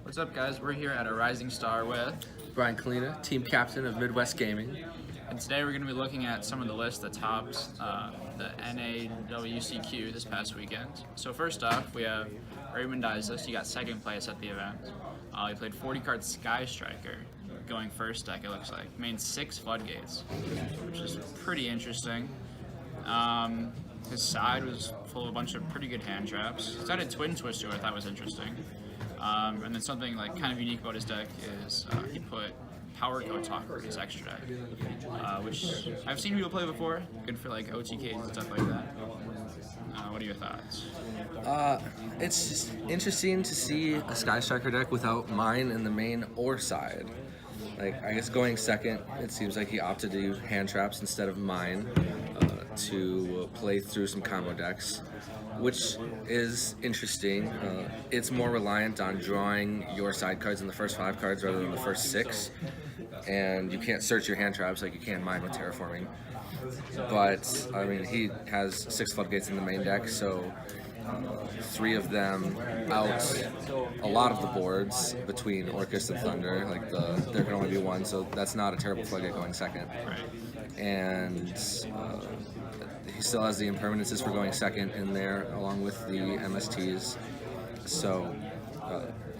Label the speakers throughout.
Speaker 1: What's up, guys? We're here at a Rising Star with,
Speaker 2: Brian Kalina, team captain of Midwest Gaming.
Speaker 1: and today we're going to be looking at some of the lists that topped the NAWCQ this past weekend. So first off, we have Raymond Dietrich. He got second place at the event. He played 40 card Sky Striker, going first deck it looks like. Main 6 floodgates, which is pretty interesting. His side was full of a bunch of pretty good hand traps. His side had Twin Twister, I thought was interesting. And then something like kind of unique about his deck is he put Power Code Talker in his extra deck, which I've seen people play before. Good for like OTKs and stuff like that. What are your thoughts?
Speaker 2: It's just interesting to see a Sky Striker deck without mine in the main or side. Like, I guess going second, it seems like he opted to use hand traps instead of mine to play through some combo decks, which is interesting. It's more reliant on drawing your side cards in the first 5 cards rather than the first 6, and you can't search your hand traps like you can mine with Terraforming. But, I mean, he has 6 floodgates in the main deck, so 3 of them out a lot of the boards between Orcus and Thunder. Like, there can only be 1, so that's not a terrible floodgate going second. And he still has the impermanences for going second in there, along with the MSTs. So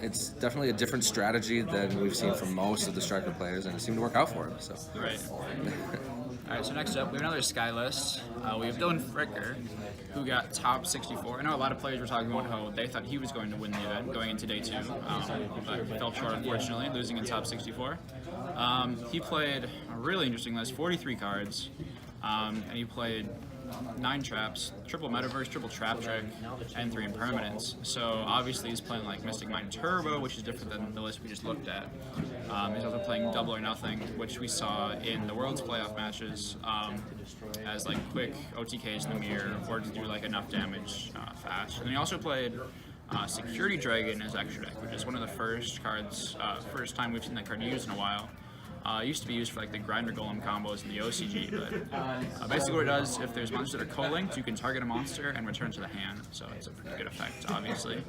Speaker 2: it's definitely a different strategy than we've seen from most of the Striker players, and it seemed to work out for him. So.
Speaker 1: Right. Alright, so next up, we have another Sky list. We have Dylan Fricker, who got top 64. I know a lot of players were talking about how they thought he was going to win the event going into day 2, but fell short, unfortunately, losing in top 64. He played a really interesting list, 43 cards, and he played 9 traps, triple Metaverse, triple Trap Trick, and 3 Impermanents. So obviously he's playing like Mystic Mine Turbo, which is different than the list we just looked at. He's also playing Double or Nothing, which we saw in the World's playoff matches as like quick OTKs in the mirror, or to do like enough damage fast. And he also played Security Dragon in his extra deck, which is one of the first cards, first time we've seen that card used in a while. It used to be used for like the Grinder Golem combos in the OCG, but basically what it does, if there's monsters that are co-linked, you can target a monster and return to the hand, so it's a pretty good effect, obviously.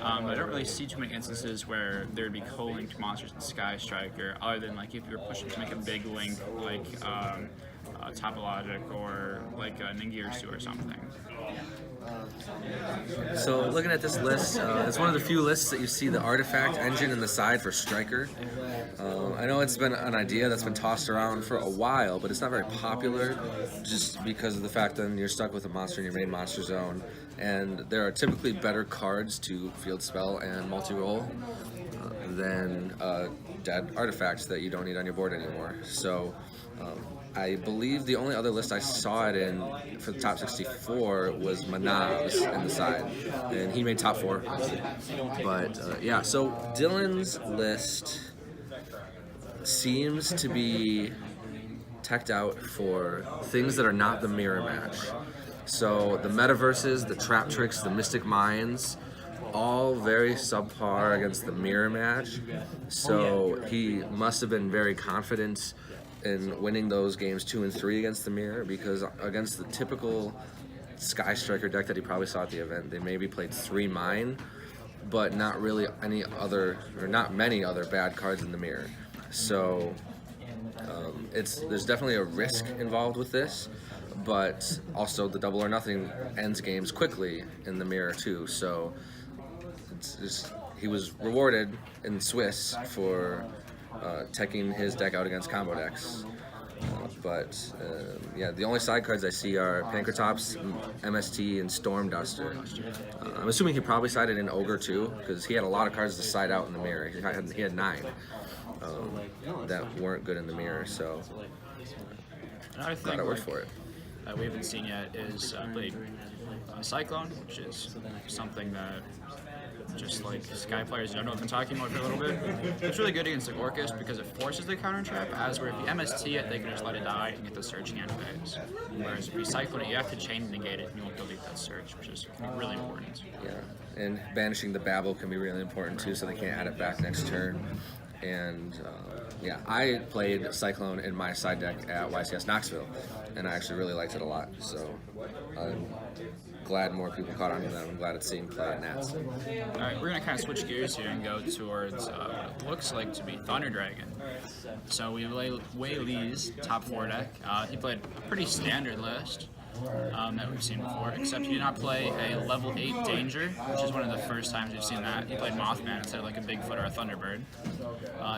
Speaker 1: I don't really see too many instances where there would be co-linked monsters in Sky Striker, other than like if you're pushing to make a big link, like Topologic or like Ningirsu or something.
Speaker 2: So looking at this list, it's one of the few lists that you see the artifact engine in the side for Striker. I know it's been an idea that's been tossed around for a while, but it's not very popular just because of the fact that you're stuck with a monster in your main monster zone, and there are typically better cards to field spell and multi-roll than dead artifacts that you don't need on your board anymore. So I believe the only other list I saw it in for the top 64 was Manav's in the side, and he made top 4. But yeah, so Dylan's list seems to be teched out for things that are not the mirror match. So the Metaverses, the Trap Tricks, the Mystic Mines, all very subpar against the mirror match. So he must have been very confident in winning those games 2 and 3 against the mirror, because against the typical Sky Striker deck that he probably saw at the event, they maybe played 3 mine, but not really any other, or not many other bad cards in the mirror. So there's definitely a risk involved with this, but also the Double or Nothing ends games quickly in the mirror too. So he was rewarded in Swiss for teching his deck out against combo decks. Yeah, the only side cards I see are Pankratops, MST, and Storm Duster. I'm assuming he probably sided in Ogre too, because he had a lot of cards to side out in the mirror. He had 9 that weren't good in the mirror, so
Speaker 1: Another thing
Speaker 2: that worked for it.
Speaker 1: that we haven't seen yet is played Cyclone, which is something that just like Sky players in general have been talking about for a little bit. It's really good against the Orcus because it forces the counter trap, as where if you MST it, they can just let it die and get the searching hand phase. Whereas if you cyclone it, you have to chain negate it and you won't delete that search, which is really important.
Speaker 2: Yeah, and banishing the Babel can be really important too, so they can't add it back next turn. And yeah, I played Cyclone in my side deck at YCS Knoxville, and I actually really liked it a lot. So glad more people caught on to them. I'm glad it's seeing play at Nats.
Speaker 1: All right, we're gonna kind of switch gears here and go towards what looks like to be Thunder Dragon. So we have Wei Li's top 4 deck. He played a pretty standard list that we've seen before, except he did not play a level 8 Danger, which is one of the first times we've seen that. He played Mothman instead of like a Bigfoot or a Thunderbird.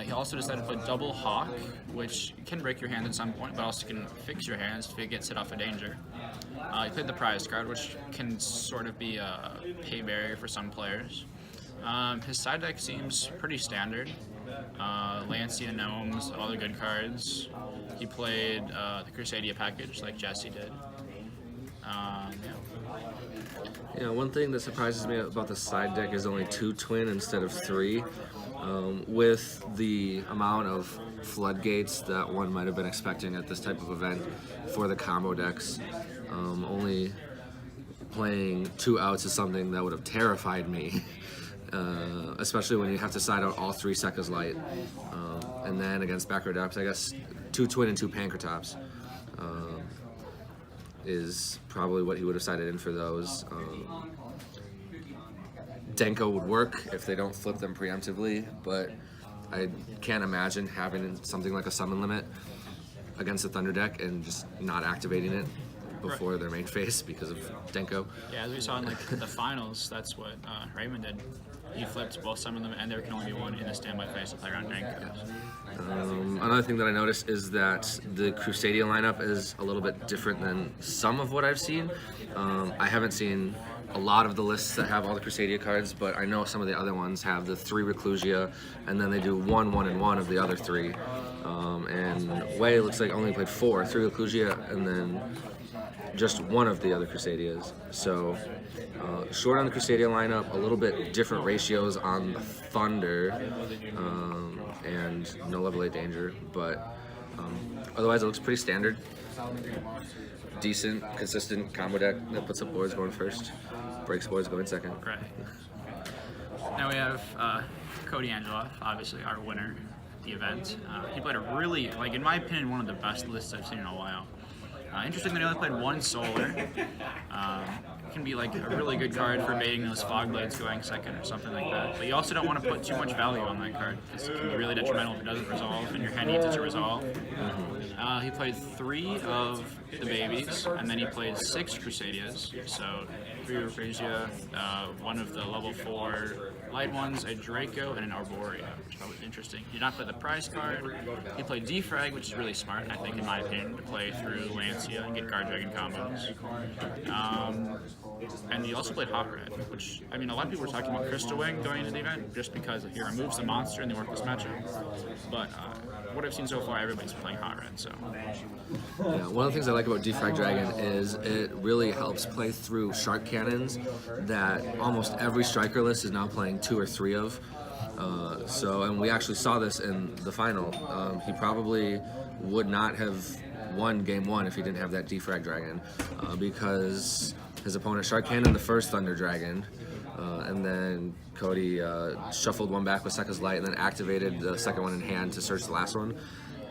Speaker 1: He also decided to play Double Hawk, which can break your hand at some point, but also can fix your hands if it gets hit off a Danger. He played the Prize card, which can sort of be a pay barrier for some players. His side deck seems pretty standard. Lancia, Gnomes, all the good cards. He played the Crusadia package like Jesse did.
Speaker 2: Yeah, one thing that surprises me about the side deck is only 2 twin instead of 3. With the amount of floodgates that one might have been expecting at this type of event for the combo decks, only playing 2 outs is something that would have terrified me, especially when you have to side out all 3 Sekka's Light. And then against back row decks, I guess 2 twin and 2 Pankratops is probably what he would have sided in for those. Denko would work if they don't flip them preemptively, but I can't imagine having something like a summon limit against a Thunder deck and just not activating it before their main phase because of Denko.
Speaker 1: Yeah, as we saw in like the finals, that's what Raymond did. He flipped both summon limit, and there can only be one in a standby phase to play around Denko.
Speaker 2: Another thing that I noticed is that the Crusadia lineup is a little bit different than some of what I've seen. I haven't seen a lot of the lists that have all the Crusadia cards, but I know some of the other ones have the 3 Reclusia, and then they do 1, 1, and 1 of the other 3. And Wei looks like only played 4, 3 Reclusia, and then just 1 of the other Crusadias. So short on the Crusadia lineup, a little bit different ratios on the Thunder, and no level 8 Danger, but otherwise it looks pretty standard. Decent, consistent combo deck that puts up boards going first, breaks boards going second.
Speaker 1: Right. Now we have Cody Angeloff, obviously our winner of the event. He played a really, like in my opinion, one of the best lists I've seen in a while. Interestingly, he only played 1 Solar. Can be like a really good card for baiting those Fog Blades going second or something like that. But you also don't want to put too much value on that card because it can be really detrimental if it doesn't resolve and your hand needs it to resolve. He played 3 of the babies, and then he played 6 Crusadias. So 3 Euphrasia, 1 of the level 4 light ones, a Draco, and an Arborea, which was interesting. He did not play the prize card. He played Defrag, which is really smart, I think, in my opinion, to play through Lancia and get Guard Dragon combos. And he also played Hot Red, which, I mean, a lot of people were talking about Crystal Wing going into the event just because he removes the monster in the Orcus matchup. But what I've seen so far, everybody's playing Hot Red, so.
Speaker 2: Yeah, one of the things I like about Defrag Dragon is it really helps play through Shark Cannons that almost every striker list is now playing 2 or 3 of. And we actually saw this in the final. He probably would not have won game 1 if he didn't have that Defrag Dragon, because his opponent Shark Cannon the first Thunder Dragon, and then Cody shuffled 1 back with Sekka's Light and then activated the second one in hand to search the last one.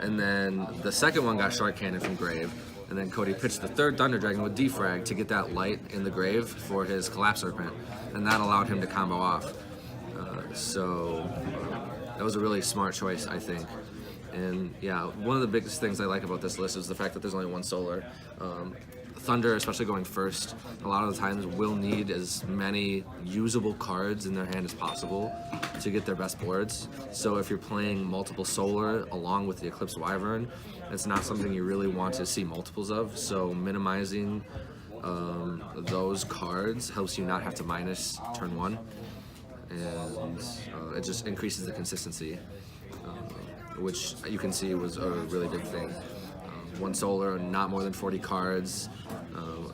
Speaker 2: And then the second one got Shark Cannon from grave, and then Cody pitched the 3rd Thunder Dragon with Defrag to get that light in the grave for his Collapse Serpent, and that allowed him to combo off. That was a really smart choice, I think. And yeah, one of the biggest things I like about this list is the fact that there's only 1 Solar. Thunder, especially going first, a lot of the times will need as many usable cards in their hand as possible to get their best boards. So if you're playing multiple Solar along with the Eclipse Wyvern, it's not something you really want to see multiples of. So minimizing those cards helps you not have to minus turn 1, and it just increases the consistency, which you can see was a really big thing. 1 Solar, not more than 40 cards.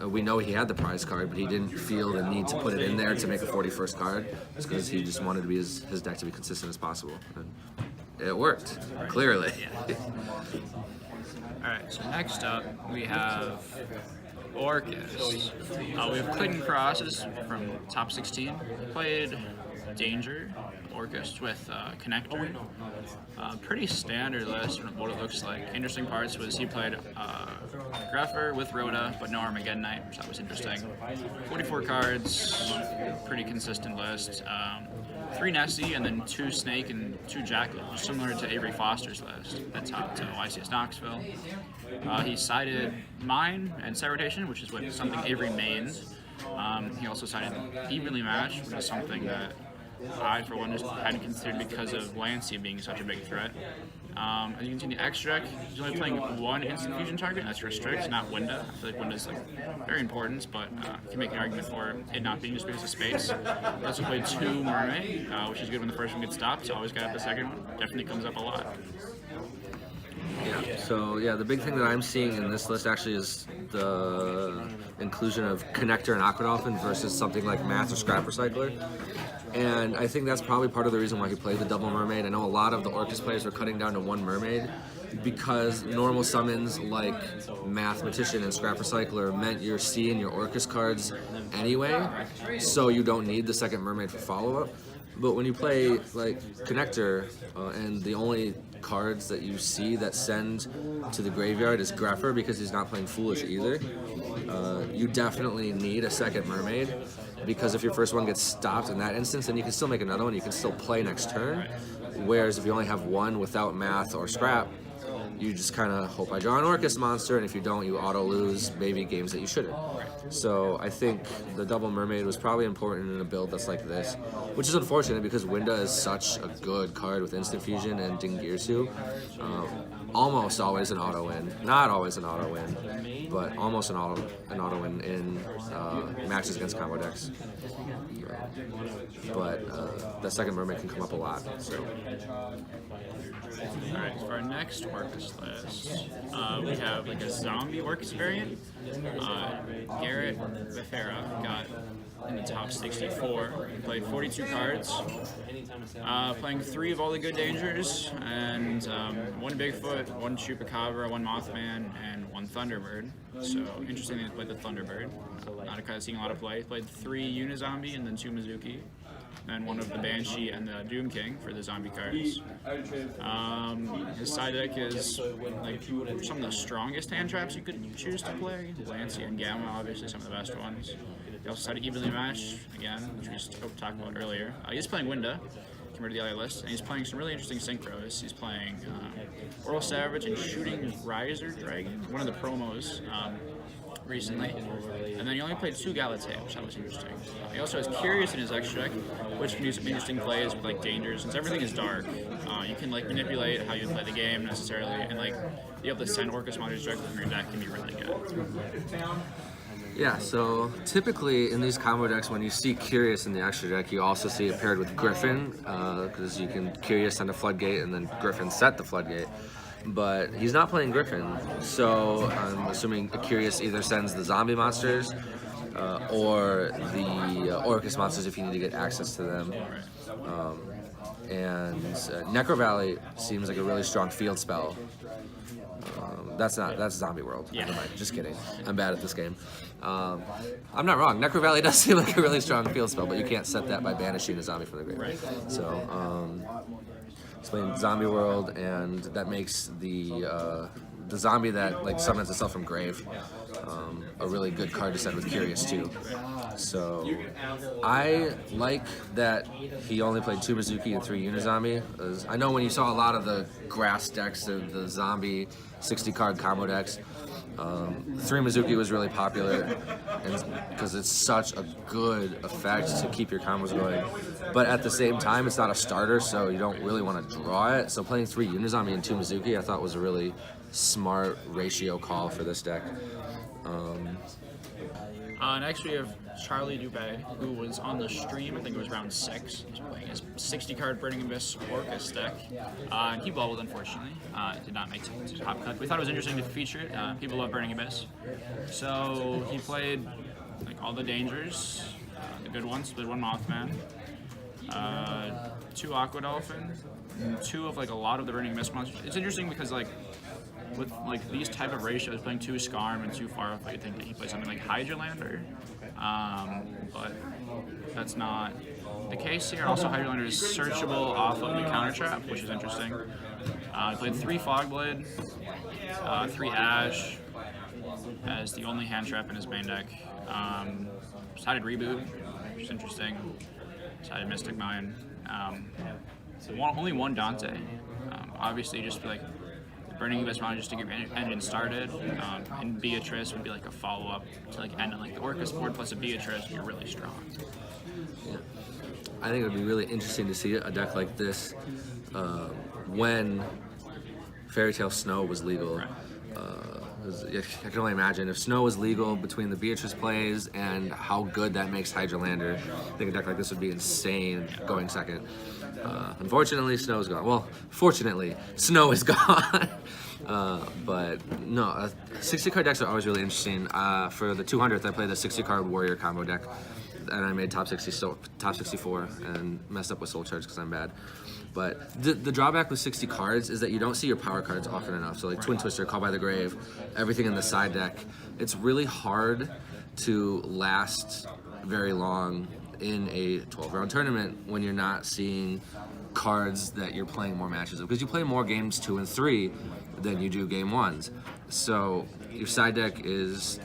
Speaker 2: We know he had the prize card, but he didn't feel the need to put it in there to make a 41st card, because he just wanted to be his deck to be consistent as possible. And it worked, clearly.
Speaker 1: Yeah. Alright, so next up we have Orcus. We have Clayton Crosses from top 16. Played Danger, Orcust with Connector. Pretty standard list from what it looks like. Interesting parts was he played Greffer with Rhoda, but no Armageddon Knight, which I thought was interesting. 44 cards, pretty consistent list. 3 Nessie and then 2 Snake and 2 Jackal, similar to Avery Foster's list at top to YCS Knoxville. He sided Mine and Set Rotation, which is something Avery mains. He also sided Evenly Matched, which is something that I, for one, just hadn't considered because of Lancey being such a big threat. As you can see in the X deck, he's only playing 1 instant fusion target, and that's Restrict, not Winda. I feel like Winda's very important, but you can make an argument for it not being just because of space. He also played 2 Mermaid, which is good when the first one gets stopped, so always got up the second one. Definitely comes up a lot.
Speaker 2: Yeah, so the big thing that I'm seeing in this list actually is the inclusion of Connector and Aquadolphin versus something like Math or Scrap Recycler. And I think that's probably part of the reason why he played the double Mermaid. I know a lot of the Orcust players were cutting down to 1 Mermaid because normal summons like Mathematician and Scrap Recycler meant you're seeing your Orcust cards anyway, so you don't need the second Mermaid for follow-up. But when you play like Connector and the only cards that you see that send to the graveyard is Greffer because he's not playing Foolish either, you definitely need a second Mermaid, because if your first one gets stopped in that instance, then you can still make another one, you can still play next turn. Whereas if you only have 1 without Math or Scrap, you just kind of hope I draw an Orcust monster, and if you don't, you auto-lose maybe games that you shouldn't. So I think the double Mermaid was probably important in a build that's like this, which is unfortunate because Winda is such a good card with Instant Fusion and Dingirsu. Almost always an auto-win. Not always an auto-win, but almost an auto-win in matches against combo decks. But the second Mermaid can come up a lot. So.
Speaker 1: Alright, for our next Orcust list, we have like a zombie Orcust variant. Garrett Becerra got in the top 64. He played 42 cards, playing 3 of all the good dangers, and 1 Bigfoot, 1 Chupacabra, 1 Mothman, and 1 Thunderbird. So interesting that he played the Thunderbird. Not a card seeing a lot of play. He played 3 Unizombie and then 2 Mizuki. And 1 of the Banshee and the Doom King for the zombie cards. His side deck is like some of the strongest hand traps you could choose to play. Lancey and Gamma, obviously some of the best ones. He also sided Evenly Matched, again, which we just talked about earlier. He's playing Winda, compared to the LA list, and he's playing some really interesting synchros. He's playing Oral Savage and Shooting Riser Dragon, one of the promos. Recently, and then he only played 2 Galatea, which I was interesting. He also has Curious in his X deck, which can do some interesting plays with like dangers. Since everything is dark, you can like manipulate how you play the game necessarily, and like you have the send Orcust monsters directly from your deck can be really good.
Speaker 2: Yeah, so typically in these combo decks, when you see Curious in the extra deck, you also see it paired with Griffin, because you can Curious send a Floodgate and then Griffin set the Floodgate. But he's not playing Griffin, so I'm assuming Curious either sends the zombie monsters or the Orcust monsters if you need to get access to them. And Necro Valley seems like a really strong field spell. That's Zombie World.
Speaker 1: Yeah.
Speaker 2: Never mind. Just kidding. I'm bad at this game. I'm not wrong. Necro Valley does seem like a really strong field spell, but you can't set that by banishing a zombie from the grave.
Speaker 1: Right.
Speaker 2: So. It's playing Zombie World, and that makes the zombie that like summons itself from grave a really good card to set with Curious too. So I like that he only played 2 Mizuki and 3 Unizombie. I know when you saw a lot of the grass decks, the zombie 60 card combo decks, 3 Mizuki was really popular because it's such a good effect to keep your combos going. But at the same time, it's not a starter, so you don't really want to draw it. So playing 3 Unizombie and 2 Mizuki, I thought was a really smart ratio call for this deck.
Speaker 1: Next we have Charlie Dubé, who was on the stream, I think it was round 6. He's playing his 60-card Burning Abyss Orcust deck. And he bubbled, unfortunately. It did not make it to top cut. We thought it was interesting to feature it. People love Burning Abyss. So he played like all the dangers, the good ones. Played 1 Mothman, 2 Aquadolphin, 2 of like a lot of the Burning Abyss monsters. It's interesting because like with like these type of ratios, playing 2 Skarm and 2 Farfighters, you think that he plays something like Hydrolander, but that's not the case here. Also, Hydrolander is searchable off of the counter trap, which is interesting. He played 3 Fogblade, 3 Ash as the only hand trap in his main deck. Decided Reboot, which is interesting. Decided Mystic Mine. Only 1 Dante. Obviously, just like burning this mana just to get your engine started. And Beatrice would be like a follow-up to like end on like the Orcus board plus a Beatrice. You're really strong.
Speaker 2: Yeah. I think it would be really interesting to see a deck like this when Fairy Tale Snow was legal.
Speaker 1: Right.
Speaker 2: I can only imagine if Snow was legal between the Beatrice plays and how good that makes Hydrolander. I think a deck like this would be insane going second. Unfortunately, Snow's gone. Well, fortunately, Snow is gone. But no, 60 card decks are always really interesting. For the 200th, I played the 60 card Warrior combo deck, and I made top 64 and messed up with Soul Charge because I'm bad. But the drawback with 60 cards is that you don't see your power cards often enough. So like Twin Twister, Call by the Grave, everything in the side deck. It's really hard to last very long in a 12-round tournament when you're not seeing cards that you're playing more matches of. Because you play more games 2 and 3 than you do game 1s. So your side deck is,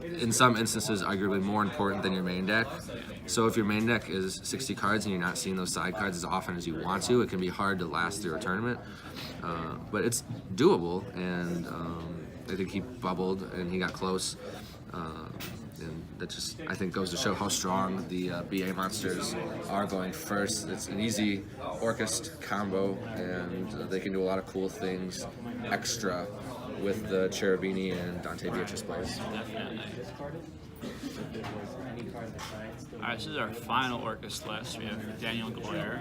Speaker 2: in some instances, arguably more important than your main deck. So if your main deck is 60 cards and you're not seeing those side cards as often as you want to, it can be hard to last through a tournament. But it's doable, and I think he bubbled and he got close. And that just, I think, goes to show how strong the BA monsters are going first. It's an easy Orcus combo, and they can do a lot of cool things extra with the Cherubini and Dante Beatrice plays.
Speaker 1: Definitely. Alright, this is our final Orcus list. We have Daniel Gloyer.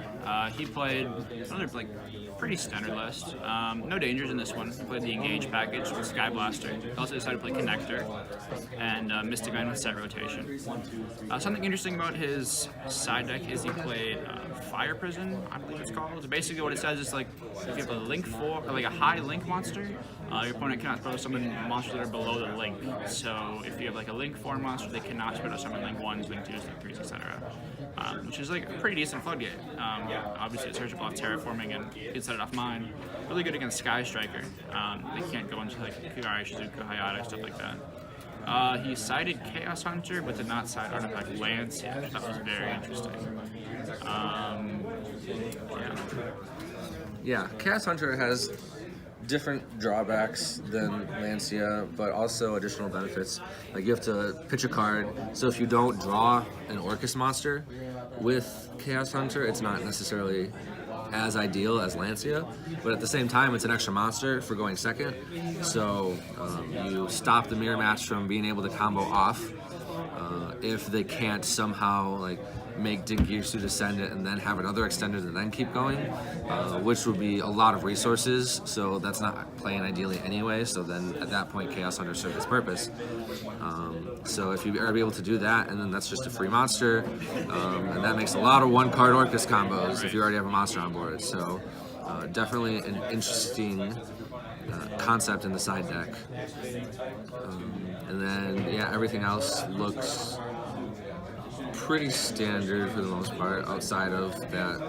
Speaker 1: He played another like pretty standard list. No dangers in this one. He played the Engage package with Sky Blaster. He also decided to play Connector and Mystic Mine with set rotation. Something interesting about his side deck is he played Fire Prison, I believe it's called. Basically what it says is like if you have a Link 4 or like a high Link monster, your opponent cannot throw summon monsters that are below the Link. So if you have like a Link 4 monster, they cannot spread out summon Link 1s, Link 2s, Link 3s, etc. Which is like a pretty decent floodgate. Obviously it's searchable off Terraforming and you can set it off mine. Really good against Sky Striker. They can't go into like Kugari, Shizuku, Hayata, stuff like that. He sided Chaos Hunter, but did not side Artifact Lancia, which I thought was very interesting.
Speaker 2: Yeah, Chaos Hunter has different drawbacks than Lancia, but also additional benefits. Like you have to pitch a card, so if you don't draw an Orcus monster with Chaos Hunter, it's not necessarily as ideal as Lancia, but at the same time, it's an extra monster for going second, so you stop the mirror match from being able to combo off if they can't somehow like make Dingirsu descend it and then have another extender and then keep going, which would be a lot of resources, so that's not playing ideally anyway, so then at that point Chaos Hunter serves its purpose. So if you are able to do that, and then that's just a free monster, and that makes a lot of one-card Orcus combos if you already have a monster on board, so definitely an interesting concept in the side deck. And then, yeah, everything else looks pretty standard for the most part, outside of that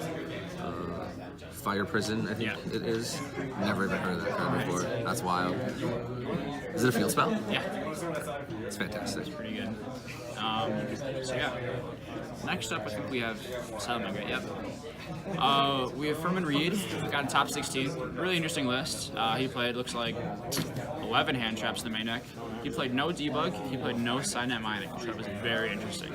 Speaker 2: Fire Prison, I think it is. Never even heard of that card before. That's wild. Is it a field spell?
Speaker 1: Yeah.
Speaker 2: It's fantastic.
Speaker 1: That's pretty good. So yeah. Next up, I think we have Settlement Gate. Yep. We have Furman Reed. Got in top 16. Really interesting list. He played, looks like, 11 hand traps in the main deck. He played no debug. He played no Signet Mining, which that was very interesting.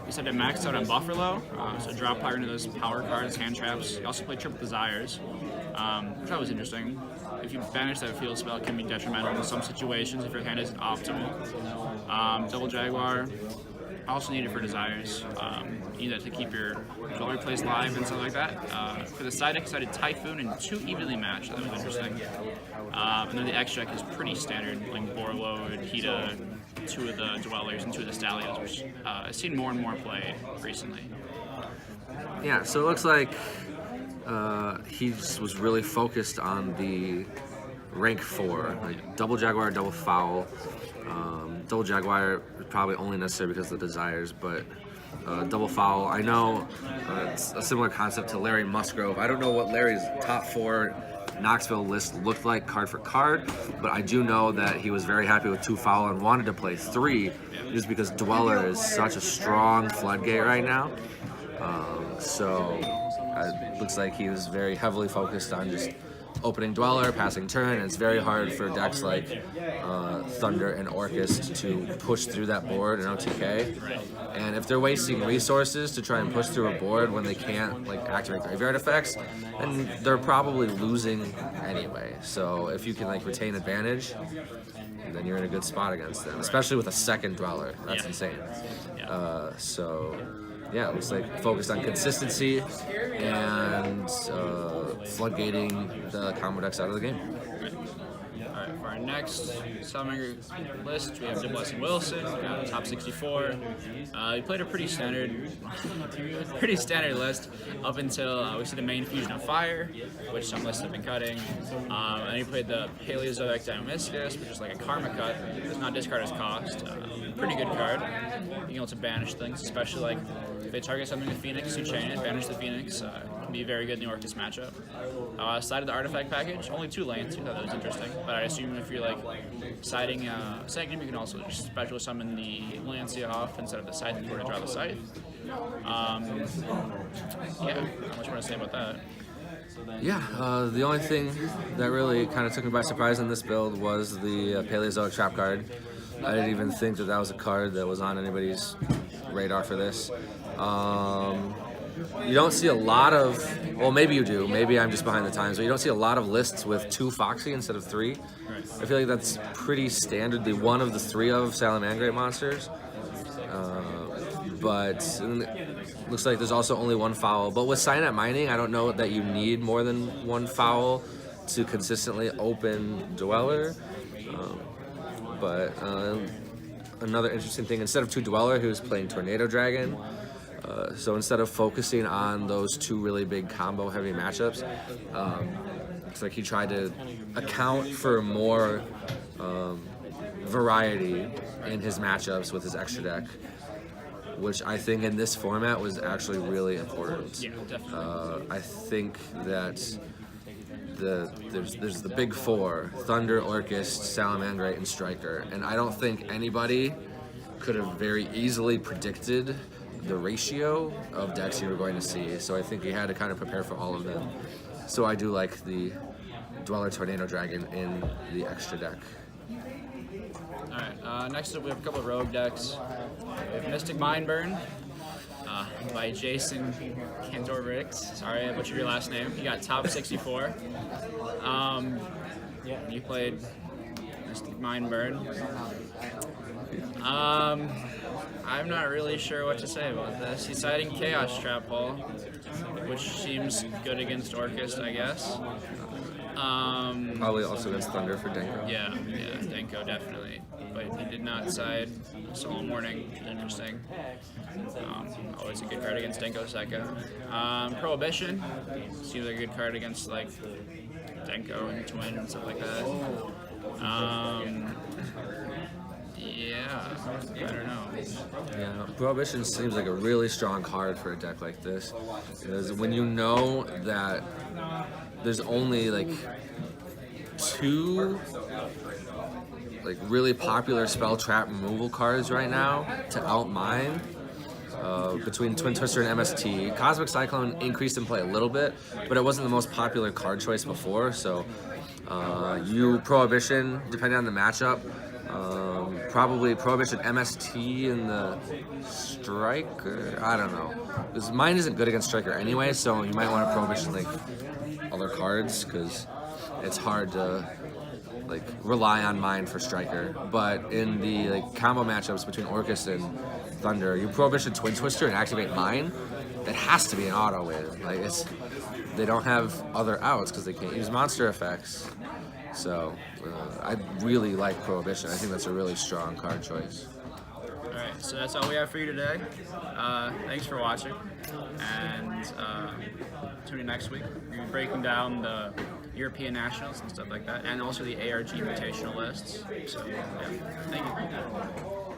Speaker 1: He said it maxed out on Buffalo, so drop power into those power cards, hand traps. He also played Triple Desires, which that was interesting. If you banish that field spell, it can be detrimental in some situations if your hand isn't optimal. Double Jaguar. Also need it for Desires. You need that to keep your color plays live and stuff like that. For the side deck, I decided Typhoon and 2 evenly matched. That was interesting. And then the X deck is pretty standard, like Borlo, Hida, 2 of the Dwellers, and 2 of the Stallions, which I've seen more and more play recently.
Speaker 2: Yeah, so it looks like he just was really focused on the rank 4, like double Jaguar, double Foul. Double Jaguar is probably only necessary because of the desires, but double Foul, I know it's a similar concept to Larry Musgrove. I don't know what Larry's top 4 Knoxville list looked like card for card, but I do know that he was very happy with 2 Foul and wanted to play 3 just because Dweller is such a strong floodgate right now. So it looks like he was very heavily focused on just opening Dweller, passing turn, and it's very hard for decks like Thunder and Orcust to push through that board in OTK. And if they're wasting resources to try and push through a board when they can't like activate graveyard effects, then they're probably losing anyway. So if you can like retain advantage, then you're in a good spot against them, especially with a second Dweller. That's insane. So yeah, it looks like focused on consistency and floodgating the combo decks out of the game.
Speaker 1: Alright, for our next Salamander list, we have DeBlessing Wilson, top 64. He played a pretty standard list up until we see the main Fusion of Fire, which some lists have been cutting. And he played the Paleozoic Diomiscus, which is like a karma cut. Does not discard his cost. Pretty good card. Being able to banish things, especially like if they target something with Phoenix, you chain it, banish the Phoenix. Can be very good in the Orcust matchup. Side of the artifact package, only 2 lanes. I thought that was interesting. But I assume if you're like siding Sanctum, you can also just special summon the Lancia off instead of the Scythe in order to draw the Scythe. Yeah, not much more to say about that.
Speaker 2: Yeah, the only thing that really kind of took me by surprise in this build was the Paleozoic Trap card. I didn't even think that was a card that was on anybody's radar for this. You don't see a lot of, well, maybe you do, maybe I'm just behind the times, but you don't see a lot of lists with 2 Foxy instead of 3. I feel like that's pretty standard, the one of the 3 of Salamangreat monsters. But it looks like there's also only 1 Foul. But with Cyanide Mining, I don't know that you need more than 1 Foul to consistently open Dweller. But another interesting thing, instead of 2 Dweller, he was playing Tornado Dragon. So instead of focusing on those 2 really big combo heavy matchups, it's like he tried to account for more variety in his matchups with his extra deck, which I think in this format was actually really important.
Speaker 1: Yeah, definitely.
Speaker 2: I think that there's the big 4, Thunder, Orcust, Salamangreat, and Striker, and I don't think anybody could have very easily predicted the ratio of decks you were going to see, so I think you had to kind of prepare for all of them. So I do like the Dweller Tornado Dragon in the extra deck.
Speaker 1: Alright, next up we have a couple of rogue decks. We have Mystic Mindburn by Jason Kantorvix. Sorry, I butchered your last name. You got top 64. You played Mystic Mindburn. I'm not really sure what to say about this. He's siding Chaos Trap Hall, which seems good against Orcust, I guess.
Speaker 2: Probably also against Thunder for Denko.
Speaker 1: Yeah, Denko definitely. But he did not side Solemn Warning. Interesting. Always a good card against Denko Seka. Prohibition seems like a good card against like Denko and Twin and stuff like that. Yeah, I don't know.
Speaker 2: Yeah, Prohibition seems like a really strong card for a deck like this, because when you know that there's only like 2 like really popular spell trap removal cards right now to outmine, between Twin Twister and MST. Cosmic Cyclone increased in play a little bit, but it wasn't the most popular card choice before, so you Prohibition, depending on the matchup, probably Prohibition MST in the Striker, I don't know. Because mine isn't good against Striker anyway, so you might want to Prohibition like other cards, because it's hard to like rely on mine for Striker. But in the like combo matchups between Orcust and Thunder, you Prohibition Twin Twister and activate mine, that has to be an auto win. Like they don't have other outs because they can't use monster effects. So I really like Prohibition. I think that's a really strong card choice.
Speaker 1: Alright, so that's all we have for you today. Thanks for watching, and tune in next week. We're going to be breaking down the European nationals and stuff like that, and also the ARG invitational lists. So, yeah, thank you.